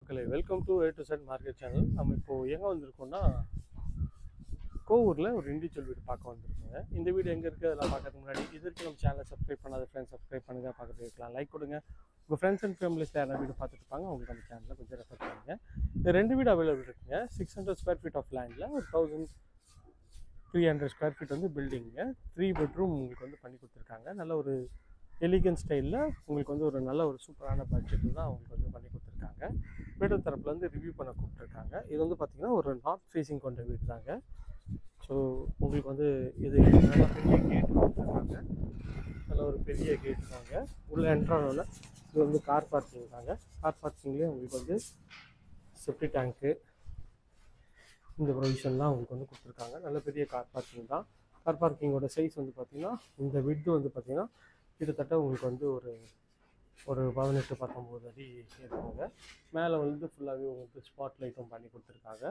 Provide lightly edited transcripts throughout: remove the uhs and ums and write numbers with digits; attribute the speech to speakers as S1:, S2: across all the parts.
S1: மக்களே welcome to A to Z market channel. நம்ம இப்போது எங்கே வந்திருக்கோம்னா கோவூரில் ஒரு இண்டிவிஜுவல் வீடு பார்க்க வந்திருக்கோங்க. இந்த வீடு எங்கே இருக்குது அதெல்லாம் பார்க்கறதுக்கு முன்னாடி இதற்கு நம்ம சேனலை சப்ஸ்கிரைப் பண்ணாத ஃப்ரெண்ட்ஸ் சப்ஸ்கிரைப் பண்ணுங்கள், பார்க்கறது இருக்கலாம், லைக் கொடுங்க. உங்கள் ஃப்ரெண்ட்ஸ் அண்ட் ஃபேமிலிஸில் யாராவது வீடு பார்த்துட்டு இருப்பாங்க அவங்களுக்கு நம்ம சேனலில் கொஞ்சம் ரெஃபர் பண்ணுங்கள். இந்த 2 வீடு அவைலபிள் இருக்குங்க. 600 ஸ்கொயர் ஃபீட் ஆஃப் லேண்டில் ஒரு 1300 ஸ்கொயர் ஃபீட் வந்து பில்டிங்க. 3 பெட்ரூம் உங்களுக்கு வந்து பண்ணி கொடுத்துருக்காங்க. நல்ல ஒரு எலிகன் ஸ்டைலில் உங்களுக்கு வந்து ஒரு நல்ல ஒரு சூப்பரான பட்ஜெட்டில் தான் அவங்களுக்கு வந்து பண்ணி கொடுத்துருக்காங்க. வீடு தரப்பில் வந்து ரிவ்யூ பண்ண கூப்பிட்ருக்காங்க. இது வந்து பார்த்திங்கன்னா ஒரு நார்த் ஃபேஸிங் கொண்ட வீடு தாங்க. ஸோ உங்களுக்கு வந்து இது நல்ல பெரிய கேட் கொடுத்துருக்காங்க. நல்ல ஒரு பெரிய கேட் தாங்க. உள்ளே என்ட்ரானோட இது வந்து கார் பார்க்கிங் தாங்க. கார் பார்க்கிங்லேயே உங்களுக்கு வந்து செப்டி டேங்க்கு இந்த ப்ரொவிஷன்லாம் உங்களுக்கு வந்து கொடுத்துருக்காங்க. நல்ல பெரிய கார் பார்க்கிங் தான். கார் பார்க்கிங்கோட சைஸ் வந்து பார்த்திங்கன்னா இந்த விட்து வந்து பார்த்திங்கன்னா கிட்டத்தட்ட உங்களுக்கு வந்து ஒரு 18-19 அடி இருக்குங்க. மேலே வந்து ஃபுல்லாகவே உங்களுக்கு ஸ்பாட் லைட்டும் பண்ணி கொடுத்துருக்காங்க.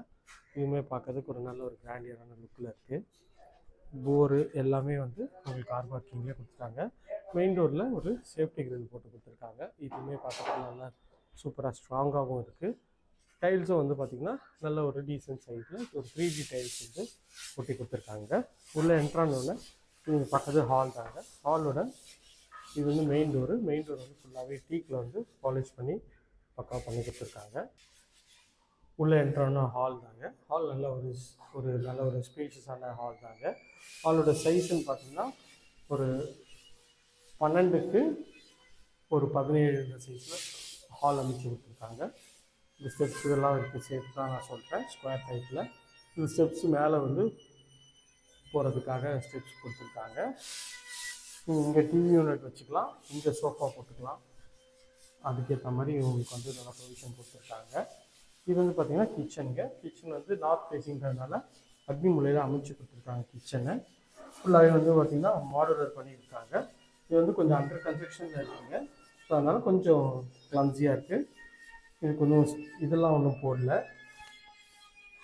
S1: இதுவுமே பார்க்கறதுக்கு ஒரு நல்ல ஒரு கிராண்டியரான லுக்கில் இருக்குது. போரு எல்லாமே வந்து உங்களுக்கு கார் பார்க்கிங்லேயே கொடுத்துருக்காங்க. மெயின் டோரில் ஒரு சேஃப்டி கிரில் போட்டு கொடுத்துருக்காங்க. இதுவுமே பார்க்கறதுக்கு நல்லா சூப்பராக ஸ்ட்ராங்காகவும் இருக்குது. டைல்ஸும் வந்து பார்த்திங்கன்னா நல்ல ஒரு டீசன்ட் சைஸில் ஒரு 3D டைல்ஸ் வந்து ஒட்டி கொடுத்துருக்காங்க. உள்ளே என்ட்ரானோடனே நீங்கள் பார்க்கறது ஹால் தாங்க. ஹாலோட இது வந்து மெயின் டோர் வந்து ஃபுல்லாகவே டீக்கில் வந்து பாலிஷ் பண்ணி பக்கா பண்ணி கொடுத்துருக்காங்க. உள்ளே என்ட்ரான ஹால் தாங்க. ஹால் நல்ல ஒரு நல்ல ஒரு ஸ்பேஷியஸான ஹால் தாங்க. ஹாலோட சைஸ்ன்னு பார்த்தீங்கன்னா ஒரு 12க்கு ஒரு 17 சைஸில் ஹால் அமைச்சு கொடுத்துருக்காங்க. இந்த ஸ்டெப்ஸ் இதெல்லாம் இருக்குது சேர்த்து தான் நான் சொல்கிறேன். ஸ்கொயர் டைப்பில் இந்த ஸ்டெப்ஸ் மேலே வந்து போகிறதுக்காக ஸ்டெப்ஸ் கொடுத்துருக்காங்க. இங்கே டிவி யூனிட் வச்சுக்கலாம், இங்கே சோஃபா போட்டுக்கலாம். அதுக்கேற்ற மாதிரி உங்களுக்கு வந்து நல்லா ப்ரொவிஷன் கொடுத்துருக்காங்க. இது வந்து பார்த்திங்கன்னா கிச்சனுங்க. கிச்சன் வந்து நார்த் ஃபேஸிங்கிறதுனால அக்னி மூலையில் அமைச்சு கொடுத்துருக்காங்க. கிச்சனை ஃபுல்லாகவே வந்து பார்த்திங்கன்னா மாடுலர் பண்ணியிருக்காங்க. இது வந்து கொஞ்சம் அண்டர் கன்ஸ்ட்ரக்ஷனில் இருக்குங்க. ஸோ அதனால் கொஞ்சம் கிளம்ஸியாக இருக்குது. இதுக்கு ஒன்றும் இதெல்லாம் ஒன்றும் போடல,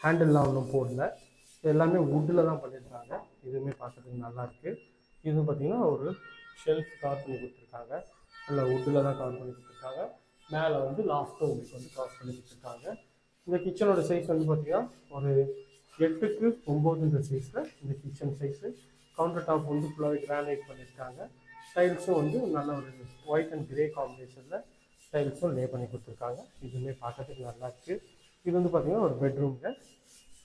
S1: ஹேண்டில்லாம் ஒன்றும் போடல. எல்லாமே வுட்டில் தான் பண்ணியிருக்காங்க. இதுவுமே பார்க்குறதுக்கு நல்லாயிருக்கு. இது பார்த்திங்கன்னா ஒரு ஷெல்ஃப் கவர் பண்ணி கொடுத்துருக்காங்க. இல்லை வுட்டில் தான் கவர் பண்ணி கொடுத்துருக்காங்க. மேலே வந்து லாஃப்ட்டும் உங்களுக்கு வந்து கவர் பண்ணி கொடுத்துருக்காங்க. இந்த கிச்சனோட சைஸ் வந்து பார்த்திங்கன்னா ஒரு 8க்கு 9 சைஸில் இந்த கிச்சன் சைஸு. கவுண்டர் டாப் வந்து ஃபுல்லாகவே கிரானைட் பண்ணியிருக்காங்க. டைல்ஸும் வந்து நல்ல ஒரு ஒயிட் அண்ட் கிரே காம்பினேஷனில் டைல்ஸும் லே பண்ணி கொடுத்துருக்காங்க. இதுவுமே பார்க்கறதுக்கு நல்லாயிருக்கு. இது வந்து பார்த்திங்கன்னா ஒரு பெட்ரூம்ங்க.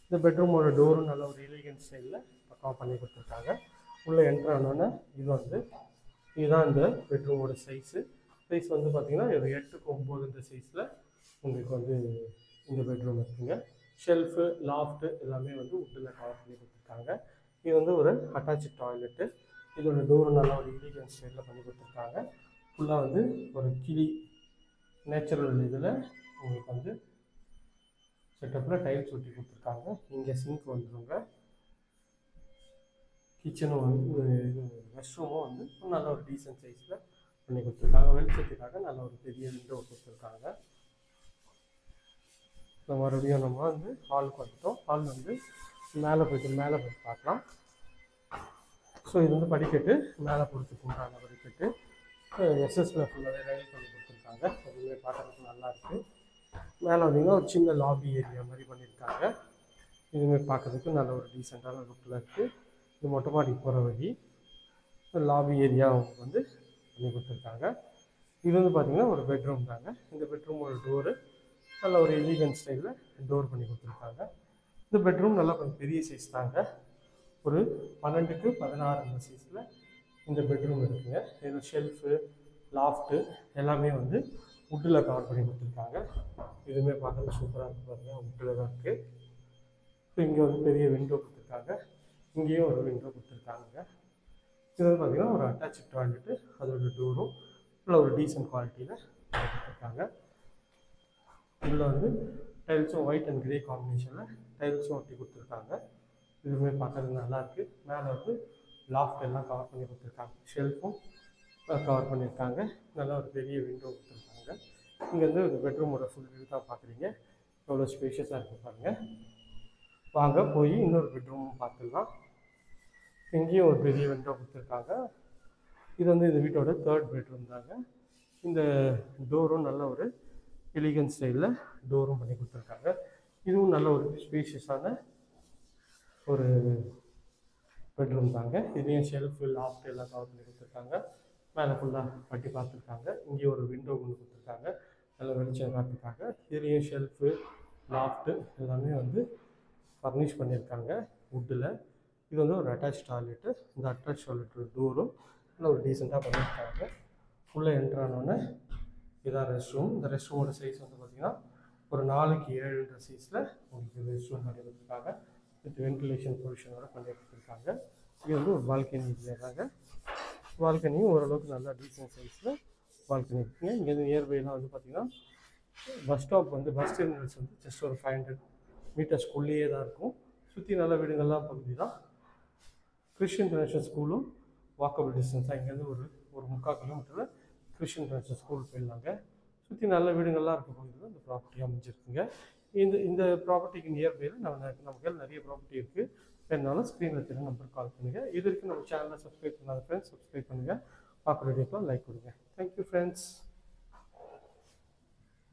S1: இந்த பெட்ரூமோட டோரும் நல்ல ஒரு எலிகன்ட் ஸ்டைலில் பக்கம் பண்ணி கொடுத்துருக்காங்க. உள்ளே என்ட்ரானோன்னே இதுதான் இந்த பெட்ரூமோட சைஸ் வந்து பார்த்திங்கன்னா ஒரு 8க்கு 9 சைஸில் உங்களுக்கு வந்து இந்த பெட்ரூம் இருக்குங்க. ஷெல்ஃபு லாஃப்ட்டு எல்லாமே வந்து வுட்டில் கவர் பண்ணி கொடுத்துருக்காங்க. இது வந்து ஒரு அட்டாச்சு டாய்லெட்டு. இதோட டோரும் நல்லா ஒரு எலிகன்ட் ஸ்டைலில் பண்ணி கொடுத்துருக்காங்க. ஃபுல்லாக வந்து ஒரு கிளி நேச்சுரல் இதில் உங்களுக்கு வந்து செட்டப்பில் டைல்ஸ் ஒட்டி கொடுத்துருக்காங்க. இங்கே சிங்க் வந்துடுங்க. கிச்சனும் வந்து இது ரெஸ்ட் ரூமும் வந்து நல்ல ஒரு டீசன்ட் சைஸில் பண்ணி கொடுத்துருக்காங்க. வெளிச்சத்துக்காக நல்ல ஒரு பெரிய விண்டோ கொடுத்துருக்காங்க. மறுபடியும் நம்ம வந்து ஹாலுக்கு வந்துட்டோம். ஹால் வந்து மேலே போய் பார்க்கலாம். ஸோ இது வந்து படிக்கட்டு மேலே போகிறதுக்கு உண்டான படிக்கட்டு. எஸ்எஸ்ல ஃபுல்லாகவே ரயில் பண்ணி கொடுத்துருக்காங்க. அதுவே பார்க்குறதுக்கு நல்லாயிருக்கு. மேலே வந்தீங்கன்னா ஒரு சின்ன லாபி ஏரியா மாதிரி பண்ணியிருக்காங்க. இதுவுமே பார்க்குறதுக்கு நல்ல ஒரு டீசெண்டான லுக்கில் இருக்குது. இது மொட்டை மாடிக்கு போகிற வழி. லாபி ஏரியா அவங்க வந்து பண்ணி கொடுத்துருக்காங்க. இது வந்து பார்த்திங்கன்னா ஒரு பெட்ரூம் தாங்க. இந்த பெட்ரூமோட டோரு நல்ல ஒரு எலிகன்ட் ஸ்டைலில் டோர் பண்ணி கொடுத்துருக்காங்க. இந்த பெட்ரூம் நல்லா கொஞ்சம் பெரிய சைஸ் தாங்க. ஒரு 12க்கு 16 சைஸில் இந்த பெட்ரூம் இருக்குங்க. இது ஷெல்ஃபு லாஃப்ட்டு எல்லாமே வந்து வுட்டில் கவர் பண்ணி கொடுத்துருக்காங்க. இதுவுமே பார்க்குறது சூப்பராக இருக்குது பாருங்கள். வுட்டில் தான் இருக்குது. ஸோ இங்கே வந்து பெரிய விண்டோ கொடுத்துருக்காங்க. இங்கேயும் ஒரு விண்டோ கொடுத்துருக்காங்க. இது வந்து பார்த்திங்கன்னா ஒரு அட்டாச்சு டாய்லெட்டு. அதோட டோரும் நல்ல ஒரு டீசன்ட் குவாலிட்டியில் கொடுத்துருக்காங்க. இதில் வந்து டைல்ஸும் ஒயிட் அண்ட் கிரே காம்பினேஷனில் டைல்ஸும் ஒட்டி கொடுத்துருக்காங்க. இதுவுமே பார்க்குறது நல்லாயிருக்கு. மேலே வந்து லாஃப்ட் எல்லாம் கவர் பண்ணி கொடுத்துருக்காங்க. ஷெல்ஃபும் கவர் பண்ணியிருக்காங்க. நல்லா ஒரு பெரிய விண்டோ கொடுத்துருக்காங்க. இங்கேருந்து இந்த பெட்ரூமோட ஃபுல் வியூ தான் பார்க்குறீங்க. எவ்வளோ ஸ்பேஷியஸாக இருக்குது பாருங்கள். வாங்க போய் இன்னொரு பெட்ரூமும் பார்த்துடலாம். இங்கேயும் ஒரு பெரிய விண்டோ கொடுத்துருக்காங்க. இது வந்து இந்த வீட்டோட 3rd பெட்ரூம் தாங்க. இந்த டோரும் நல்ல ஒரு எலிகன் ஸ்டைலில் டோரும் பண்ணி கொடுத்துருக்காங்க. இதுவும் நல்ல ஒரு ஸ்பேஷியஸான ஒரு பெட்ரூம் தாங்க. இதுலேயும் ஷெல்ஃபு லாஃப்ட் எல்லாம் கவர் பண்ணி கொடுத்துருக்காங்க. மேலே ஃபுல்லாக பட்டி பார்த்துருக்காங்க. இங்கே ஒரு விண்டோ ஒன்று கொடுத்துருக்காங்க, நல்ல வெளிச்சம் காட்டுருக்காங்க. இதுலேயும் ஷெல்ஃபு லாஃப்ட்டு எல்லாமே வந்து ஃபர்னிஷ் பண்ணியிருக்காங்க வுட்டில். இது வந்து ஒரு அட்டாச் டாய்லெட்டு. இந்த அட்டாச் டாய்லெட் டோரும் நல்ல ஒரு டீசெண்டாக பண்ணியிருக்காங்க. ஃபுல்லாக என்ட்ரானோடனே இதான் ரெஸ்ட் ரூம். இந்த ரெஸ்ட் ரூமோட சைஸ் வந்து பார்த்திங்கன்னா ஒரு 4x7 சைஸில் உங்களுக்கு ரெஸ்ட் ரூம் பண்ணி கொடுத்துருக்காங்க. வித் வென்டிலேஷன் பொசிஷனோட பண்ணி கொடுத்துருக்காங்க. இது வந்து ஒரு பால்கனி இல்லையாங்க. பால்கனியும் ஓரளவுக்கு நல்லா டீசென்ட் சைஸில் பால்கனி இருக்குங்க. இங்கேருந்து நியர்பைலாம் வந்து பார்த்திங்கன்னா பஸ் ஸ்டாப் வந்து பஸ் டெர்மினல்ஸ் வந்து ஜஸ்ட் ஒரு 500 மீட்டர்ஸ்குள்ளேயே தான் இருக்கும். சுற்றி நல்ல வீடுங்கள்லாம் பகுதி தான். கிறிஸ்டியன் இன்டர்நேஷ்னல் ஸ்கூலும் வாக்கபிள் டிஸ்டன்ஸாக இங்கேருந்து ஒரு 3/4 கிலோமீட்டரில் கிறிஸ்டியன் இன்டர்நேஷ்னல் ஸ்கூல் போயிடலாங்க. சுற்றி நல்ல வீடுங்கள்லாம் இருக்க பகுதியில் இந்த ப்ராப்பர்ட்டி அமைஞ்சிருக்குங்க. இந்த ப்ராப்பர்ட்டிக்கு நியர்பையில் நமக்கு நிறைய ப்ராப்பர்ட்டி இருக்குது. வேணுனாலும் ஸ்க்ரீனில் தெரியும் நம்பர் கால் பண்ணுங்கள். இது வரைக்கும் நம்ம சேனலை சப்ஸ்கிரைப் பண்ணாத ஃப்ரெண்ட்ஸ் சப்ஸ்கிரைப் பண்ணுங்கள். பார்க்குற வீடியோக்கெலாம் லைக் கொடுங்க. Thank you friends.